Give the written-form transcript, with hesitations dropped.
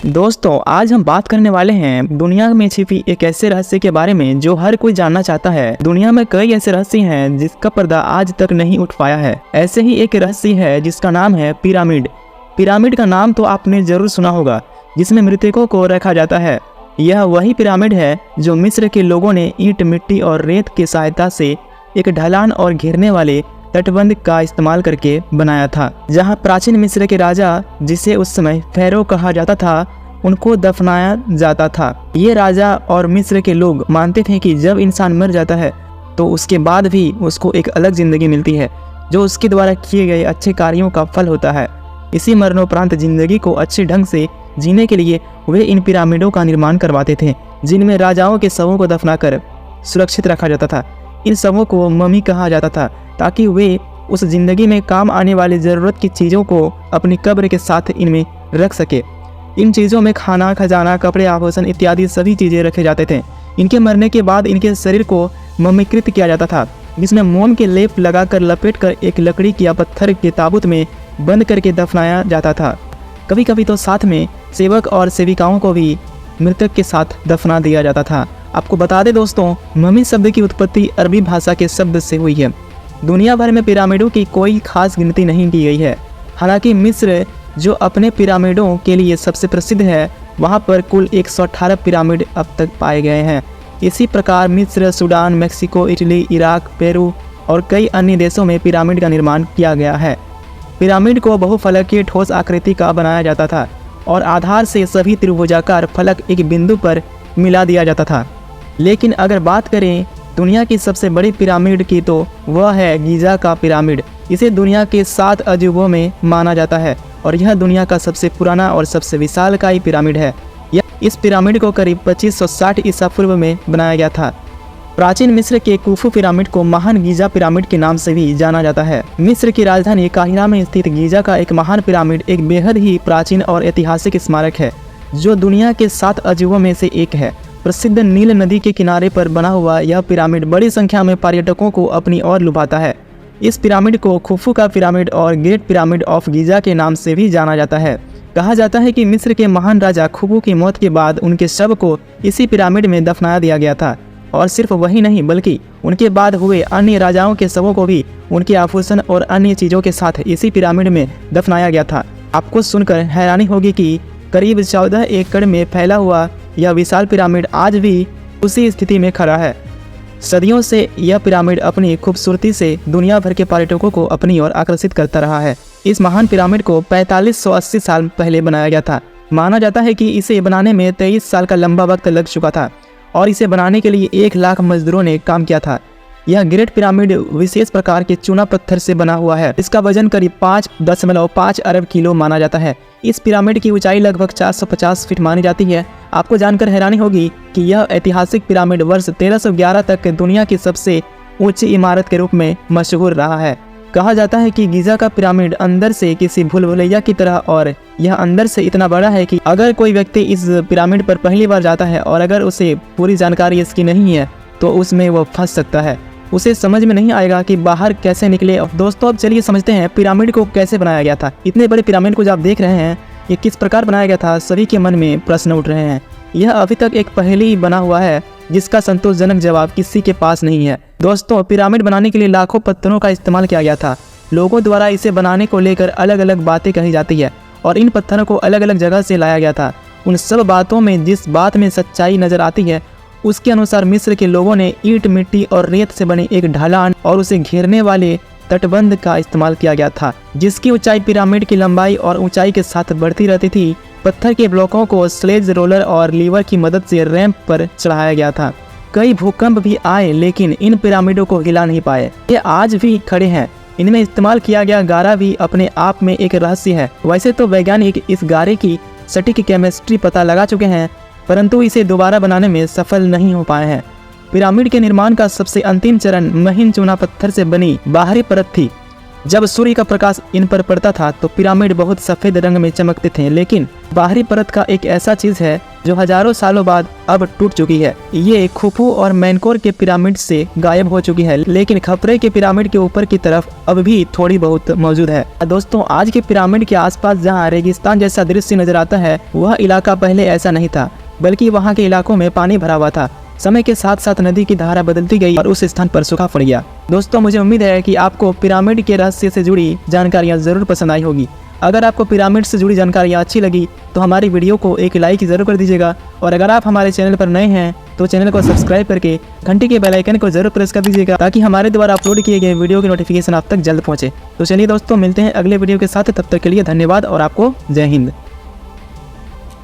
दोस्तों, आज हम बात करने वाले हैं दुनिया में छिपी एक ऐसे रहस्य के बारे में जो हर कोई जानना चाहता है। दुनिया में कई ऐसे रहस्य हैं जिसका पर्दा आज तक नहीं उठ पाया है। ऐसे ही एक रहस्य है जिसका नाम है पिरामिड। पिरामिड का नाम तो आपने जरूर सुना होगा, जिसमें मृतकों को रखा जाता है। यह वही पिरामिड है जो मिस्र के लोगों ने ईंट, मिट्टी और रेत की सहायता से एक ढलान और घेरने वाले तटबंध का इस्तेमाल करके बनाया था, जहां प्राचीन मिस्र के राजा, जिसे उस समय फेरो कहा जाता था, उनको दफनाया जाता था। ये राजा और मिस्र के लोग मानते थे कि जब इंसान मर जाता है तो उसके बाद भी उसको एक अलग जिंदगी मिलती है, जो उसके द्वारा किए गए अच्छे कार्यों का फल होता है। इसी मरणोपरांत जिंदगी को अच्छे ढंग से जीने के लिए वे इन पिरामिडों का निर्माण करवाते थे, जिनमें राजाओं के शवों को दफनाकर सुरक्षित रखा जाता था। इन शवों को मम्मी कहा जाता था, ताकि वे उस जिंदगी में काम आने वाली ज़रूरत की चीज़ों को अपनी कब्र के साथ इनमें रख सके। इन चीज़ों में खाना, खजाना, कपड़े, आभूषण इत्यादि सभी चीज़ें रखे जाते थे। इनके मरने के बाद इनके शरीर को मम्मीकृत किया जाता था, जिसमें मोम के लेप लगाकर लपेटकर एक लकड़ी या पत्थर के ताबूत में बंद करके दफनाया जाता था। कभी कभी तो साथ में सेवक और सेविकाओं को भी मृतक के साथ दफना दिया जाता था। आपको बता दें दोस्तों, मम्मी शब्द की उत्पत्ति अरबी भाषा के शब्द से हुई है। दुनिया भर में पिरामिडों की कोई खास गिनती नहीं की गई है। हालांकि मिस्र, जो अपने पिरामिडों के लिए सबसे प्रसिद्ध है, वहां पर कुल 118 पिरामिड अब तक पाए गए हैं। इसी प्रकार मिस्र, Sudan, Mexico, Italy, Iraq, Peru और कई अन्य देशों में पिरामिड का निर्माण किया गया है। पिरामिड को बहुफलकीय ठोस आकृति का बनाया जाता था और आधार से सभी त्रिभुजाकार फलक एक बिंदु पर मिला दिया जाता था। लेकिन अगर बात करें दुनिया की सबसे बड़ी पिरामिड की, तो वह है गीज़ा का पिरामिड। इसे दुनिया के 7 अजूबों में माना जाता है और यह दुनिया का सबसे पुराना और सबसे विशालकाय पिरामिड है। इस पिरामिड को करीब 2560 ईसा पूर्व में बनाया गया था। प्राचीन मिस्र के कुफू पिरामिड को महान गीज़ा पिरामिड के नाम से भी जाना जाता है। मिस्र की राजधानी काहिरा में स्थित गीज़ा का एक महान पिरामिड एक बेहद ही प्राचीन और ऐतिहासिक स्मारक है, जो दुनिया के 7 अजूबों में से एक है। प्रसिद्ध नील नदी के किनारे पर बना हुआ यह पिरामिड बड़ी संख्या में पर्यटकों को अपनी ओर लुभाता है। इस पिरामिड को खुफू का पिरामिड और ग्रेट पिरामिड ऑफ गीज़ा के नाम से भी जाना जाता है। कहा जाता है कि मिस्र के महान राजा खुफू की मौत के बाद उनके शव को इसी पिरामिड में दफनाया दिया गया था, और सिर्फ वही नहीं बल्कि उनके बाद हुए अन्य राजाओं के शवों को भी उनके आभूषण और अन्य चीज़ों के साथ इसी पिरामिड में दफनाया गया था। आपको सुनकर हैरानी होगी कि करीब 14 एकड़ में फैला हुआ यह विशाल पिरामिड आज भी उसी स्थिति में खड़ा है। सदियों से यह पिरामिड अपनी खूबसूरती से दुनिया भर के पर्यटकों को अपनी ओर आकर्षित करता रहा है। इस महान पिरामिड को 4580 साल पहले बनाया गया था। माना जाता है कि इसे बनाने में 23 साल का लंबा वक्त लग चुका था और इसे बनाने के लिए 1 लाख मजदूरों ने काम किया था। यह ग्रेट पिरामिड विशेष प्रकार के चूना पत्थर से बना हुआ है। इसका वजन करीब 5.5 अरब किलो माना जाता है। इस पिरामिड की ऊंचाई लगभग 450 फीट मानी जाती है। आपको जानकर हैरानी होगी कि यह ऐतिहासिक पिरामिड वर्ष 1311 तक दुनिया की सबसे ऊंची इमारत के रूप में मशहूर रहा है। कहा जाता है कि गीज़ा का पिरामिड अंदर से किसी भूलभुलैया की तरह, और यह अंदर से इतना बड़ा है कि अगर कोई व्यक्ति इस पिरामिड पर पहली बार जाता है और अगर उसे पूरी जानकारी इसकी नहीं है तो उसमें वो फंस सकता है। उसे समझ में नहीं आएगा कि बाहर कैसे निकले। दोस्तों, अब चलिए समझते हैं पिरामिड को कैसे बनाया गया था। इतने बड़े पिरामिड को जो आप देख रहे हैं, ये किस प्रकार बनाया गया था, सभी के मन में प्रश्न उठ रहे हैं। यह अभी तक एक पहेली बना हुआ है जिसका संतोषजनक जवाब किसी के पास नहीं है। दोस्तों, पिरामिड बनाने के लिए लाखों पत्थरों का इस्तेमाल किया गया था। लोगों द्वारा इसे बनाने को लेकर अलग अलग बातें कही जाती है और इन पत्थरों को अलग अलग जगह से लाया गया था। उन सब बातों में जिस बात में सच्चाई नजर आती है, उसके अनुसार मिस्र के लोगों ने ईंट, मिट्टी और रेत से बने एक ढलान और उसे घेरने वाले तटबंध का इस्तेमाल किया गया था, जिसकी ऊंचाई पिरामिड की लंबाई और ऊंचाई के साथ बढ़ती रहती थी। पत्थर के ब्लॉकों को स्लेज, रोलर और लीवर की मदद से रैंप पर चढ़ाया गया था। कई भूकंप भी आए, लेकिन इन पिरामिडों को हिला नहीं पाए। ये आज भी खड़े हैं। इनमें इस्तेमाल किया गया गारा भी अपने आप में एक रहस्य है। वैसे तो वैज्ञानिक इस गारे की सटीक केमिस्ट्री पता लगा चुके हैं, परंतु इसे दोबारा बनाने में सफल नहीं हो पाए हैं। पिरामिड के निर्माण का सबसे अंतिम चरण महीन चूना पत्थर से बनी बाहरी परत थी। जब सूर्य का प्रकाश इन पर पड़ता था तो पिरामिड बहुत सफेद रंग में चमकते थे, लेकिन बाहरी परत का एक ऐसा चीज है जो हजारों सालों बाद अब टूट चुकी है। ये खुफू और मैनकोर के पिरामिड से गायब हो चुकी है, लेकिन खपरे के पिरामिड के ऊपर की तरफ अब भी थोड़ी बहुत मौजूद है। दोस्तों, आज के पिरामिड के आसपास जहाँ रेगिस्तान जैसा दृश्य नजर आता है, वह इलाका पहले ऐसा नहीं था, बल्कि वहाँ के इलाकों में पानी भरा हुआ था। समय के साथ साथ नदी की धारा बदलती गई और उस स्थान पर सूखा पड़ गया। दोस्तों, मुझे उम्मीद है कि आपको पिरामिड के रहस्य से जुड़ी जानकारियाँ जरूर पसंद आई होगी। अगर आपको पिरामिड से जुड़ी जानकारियाँ अच्छी लगी तो हमारी वीडियो को एक लाइक जरूर कर दीजिएगा, और अगर आप हमारे चैनल पर नए हैं तो चैनल को सब्सक्राइब करके घंटी के बेल आइकन को जरूर प्रेस कर दीजिएगा, ताकि हमारे द्वारा अपलोड किए गए वीडियो की नोटिफिकेशन आप तक जल्द पहुँचे। तो चलिए दोस्तों, मिलते हैं अगले वीडियो के साथ। तब तक के लिए धन्यवाद और आपको जय हिंद।